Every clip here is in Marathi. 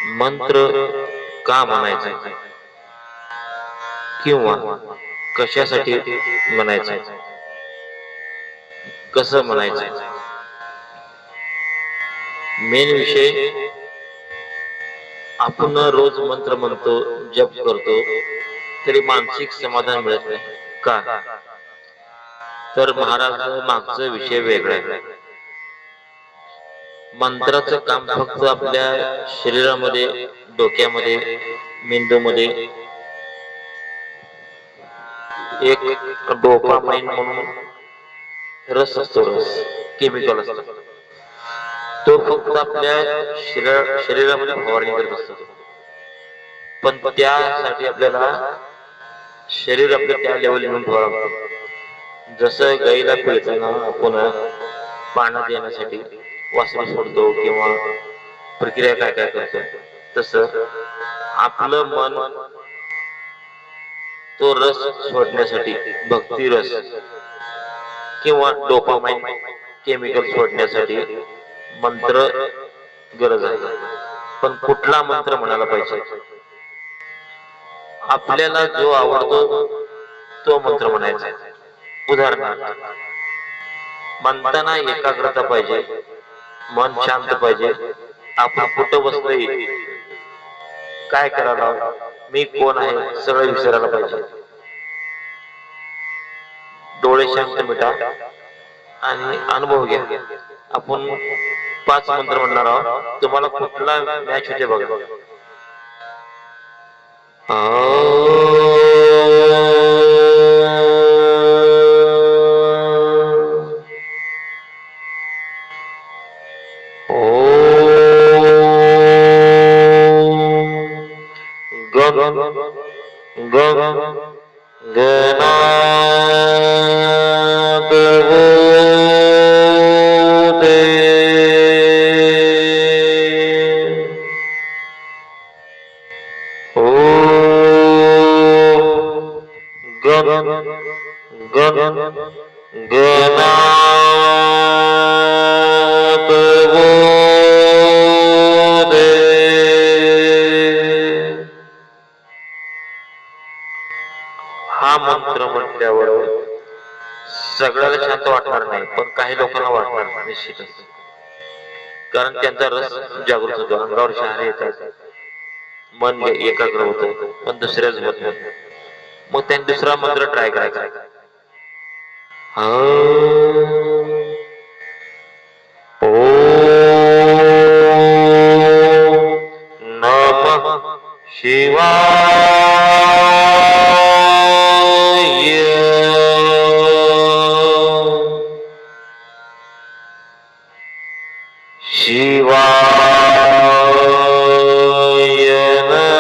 मंत्र का म्हणायचा किंवा कशासाठी म्हणायचं, कसं म्हणायचं, मेन विषय. आपण रोज मंत्र म्हणतो, जप करतो, तरी मानसिक समाधान मिळत नाही का? तर महाराज मागचा विषय वेगळा आहे. मंत्राचं काम फक्त आपल्या शरीरामध्ये, डोक्यामध्ये, मेंदूमध्ये एक डोपामाइन म्हणून रस असतो, रस केमिकल असतो, तो फक्त आपल्या शरीरामध्ये फवारणी करत असतो. पण त्यासाठी आपल्याला शरीर आपलं त्या लेवल घेऊन ठेवावं लागतं. जसं गाईला पिळताना आपण पाण्यात येण्यासाठी वासरू सोडतो किंवा प्रक्रिया काय काय करतो, तसं आपलं मन तो रस सोडण्यासाठी, भक्ती रस किंवा डोपामाइन केमिकल सोडण्यासाठी मंत्र गरज आहे. पण कुठला मंत्र म्हणायला पाहिजे? आपल्याला जो आवडतो तो मंत्र म्हणायचा. उदाहरणार्थ म्हणताना एकाग्रता पाहिजे, मन शांत पाहिजे. आपण कुठं बसलोय, काय करायला, मी कोण आहे, सगळं विसरायला पाहिजे. डोळे शांत मिटा आणि अनुभव घ्या. आपण 5 मंत्र म्हणणार आहोत. तुम्हाला कुठला मॅच होते बघा. हा मंत्र म्हटल्यावर सगळ्याला शांत वाटणार नाही, पण काही लोकांना वाटणार निश्चितच. कारण त्यांचा रस जागृत होतो, अंगावर शहारे येतात, मन एकाग्र होतं, पण दुसऱ्याच होत नाही. मग त्यांनी दुसरा मंत्र ट्राय करायचा. नमः शिवाय शिवाय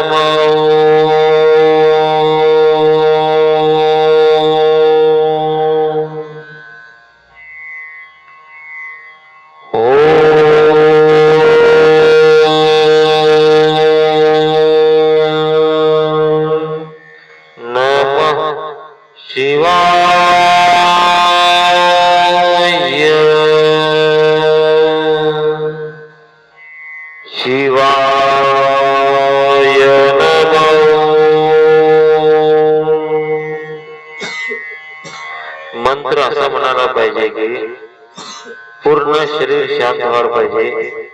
नमः. मंत्र असा म्हणायला पाहिजे की पूर्ण शरीर शांत व्हायला पाहिजे,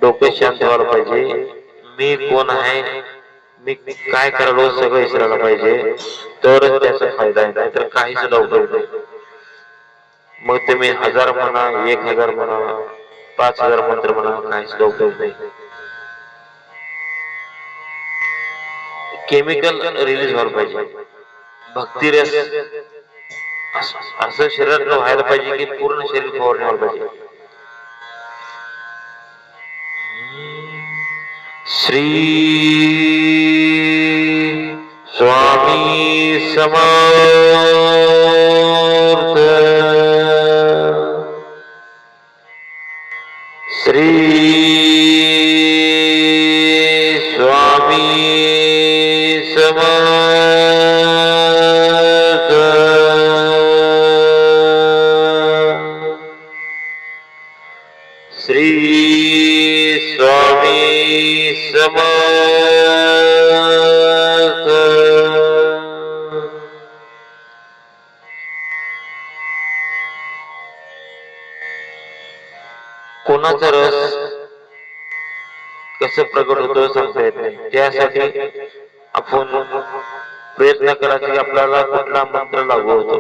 डोकं शांत व्हायला पाहिजे, मी कोण आहे, मी काय करायलो, सगळं विसरायला पाहिजे, तर त्याचा फायदा आहे. नाहीतर काहीच उपयोग नाही. मग तुम्ही 1000 म्हणा, 1000 म्हणा, 5000 मंत्र म्हणा, काहीच उपयोग नाही. केमिकल रिलीज व्हायला पाहिजे, भक्ती रस असं शरीरात व्हायला पाहिजे की पूर्ण शरीर फवारणी व्हायला पाहिजे. श्री स्वामी समर्थ. श्री स्वामी समर्थ. श्री स्वामी समर्थ. कोणाचा रस कसं प्रगट होतं सांगता येत नाही. त्यासाठी आपण प्रयत्न करायचे की आपल्याला कुठला मंत्र लागू होतो.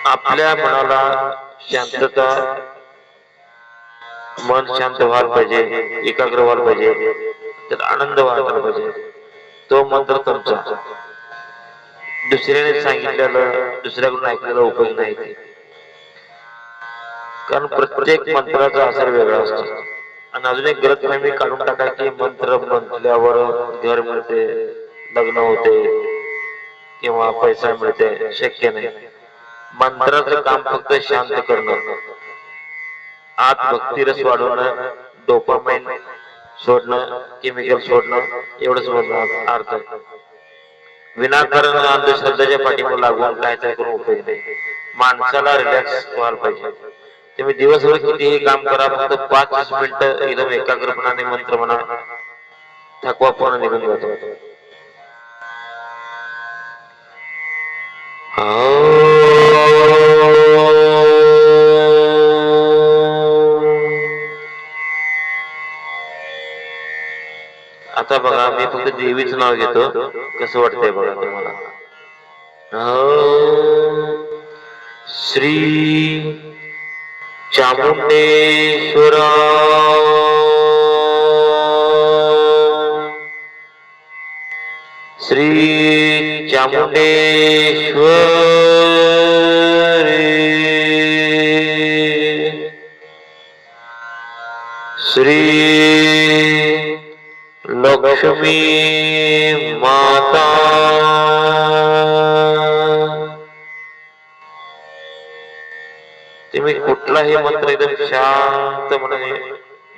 आपल्या मनाला शांतता, मन शांत व्हायला पाहिजे, एकाग्र व्हायला पाहिजे, तर आनंद वाटायला पाहिजे. तो मंत्र तुमचा. दुसऱ्याने सांगितलेलं, दुसऱ्याकडून ऐकलेला उपयोग नाही. कारण प्रत्येक मंत्राचा असर वेगळा असतो. आणि अजून एक गलतफहमी काढून टाका की मंत्र म्हटल्यावर घर मिळते, लग्न होते किंवा पैसा मिळते. शक्य नाही. मंत्राचं काम फक्त शांत करणं, आत भक्तिरस वाढवणं, डोपामाइन सोडणं, केमिकल सोडणं, एवढंच अर्थ. विनाकारण अंधश्रद्धाच्या पाठीमागे लागून काय काय करून उपयोग नाही. माणसाला रिलॅक्स व्हायला पाहिजे. तुम्ही दिवसभर कितीही काम करा, फक्त 5 मिनिटं एकदम एकाग्रपणाने मंत्र म्हणा, थकवा पूर्ण निघून जातो. आता बघा, मी फक्त देवीचं नाव घेतो, कसं वाटतंय बघा तुम्हाला. श्री चामुंडेश्वरा, श्री चामुंडेश्वरी, श्री लक्ष्मी माता, तुम्ही कुठलाही मंत्र एकदम शांत मनाने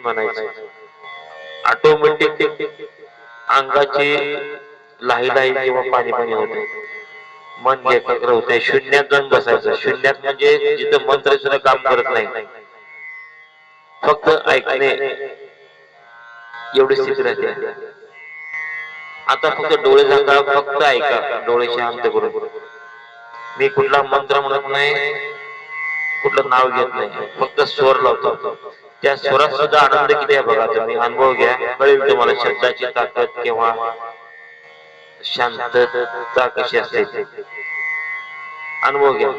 म्हणायचं. ऑटोमॅटिक अंगाची लाही लाही किंवा पाणी पाणी होते, मन एकाग्र होते. शून्यात जाऊन बसायचं. शून्यात म्हणजे जिथं मंत्र सुद्धा काम करत नाही, फक्त ऐकणे एवढी स्थिती राहते. आता फक्त डोळे झाका, फक्त ऐका, डोळे शांत करून. मी कुठला मंत्र म्हणत नाही, कुठलं नाव घेत नाही, फक्त स्वर लावतो. त्या स्वरात सुद्धा आनंद किती आहे बघा. तुम्ही अनुभव घ्या, कळेल तुम्हाला शब्दाची ताकद किंवा शांतता कशी असते. अनुभव घ्या.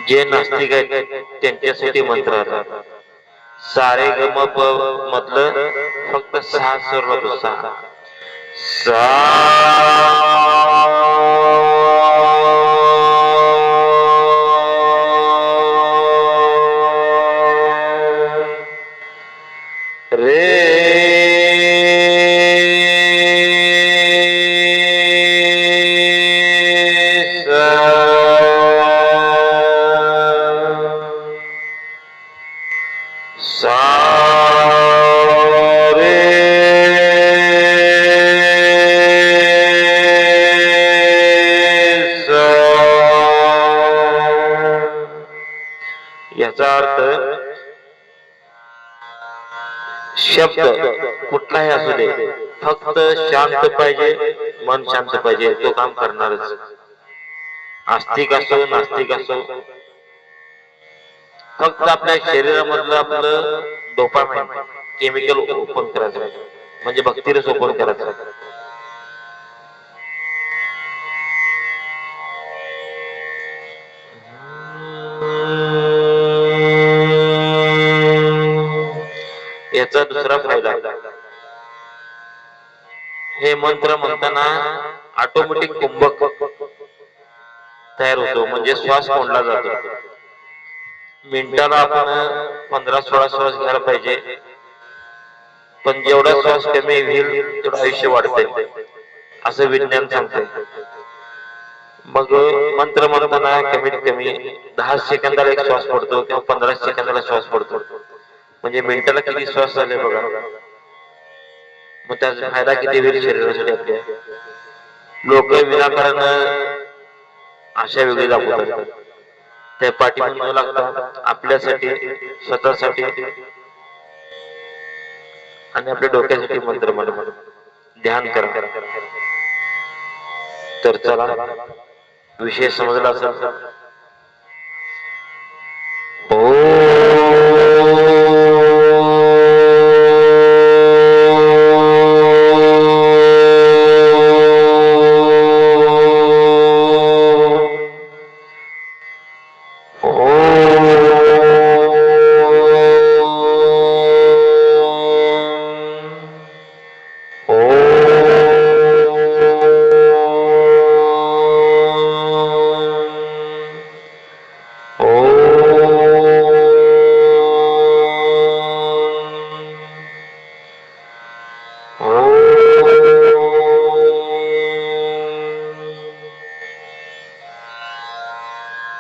जे नास्तिक आहेत त्यांच्यासाठी मंत्र आता सारे गम प मधलं फक्त 6 स्वर होतो. 6 सा रे याचा अर्थ शब्द कुठलाही असू दे, फक्त शांत पाहिजे, मन शांत पाहिजे, तो काम करणारच. आस्तिक असो नास्तिक असो, फक्त आपल्या शरीरामधलं आपलं डोपामाइन केमिकल ओपन करायचं, म्हणजे भक्तिरस ओपन करायचं. याचा दुसरा फायदा, हे मंत्र म्हणताना ऑटोमॅटिक कुंभक तयार होतो, म्हणजे श्वास कोंडला जातो. मिनिटाला आपण 15-16 श्वास घ्यायला पाहिजे, पण जेवढा श्वास कमी होईल तेवढं आयुष्य वाढते असं विज्ञान सांगते. मग मंत्र म्हणताना कमीत कमी 10 सेकंदाला एक श्वास पडतो किंवा 15 सेकंदाला श्वास पडतो, म्हणजे मिनिटाला किती श्वास झाले बघा. मग त्याचा फायदा किती होईल शरीरासाठी आपल्या. लोक विनाकारण अशा वेगळी दाखवतात, त्या पाठीमागे न लागता आपल्यासाठी, स्वतःसाठी आणि आपल्या डोक्यासाठी मंत्र म्हणा, ध्यान करा. तर चला, विषय समजला असेल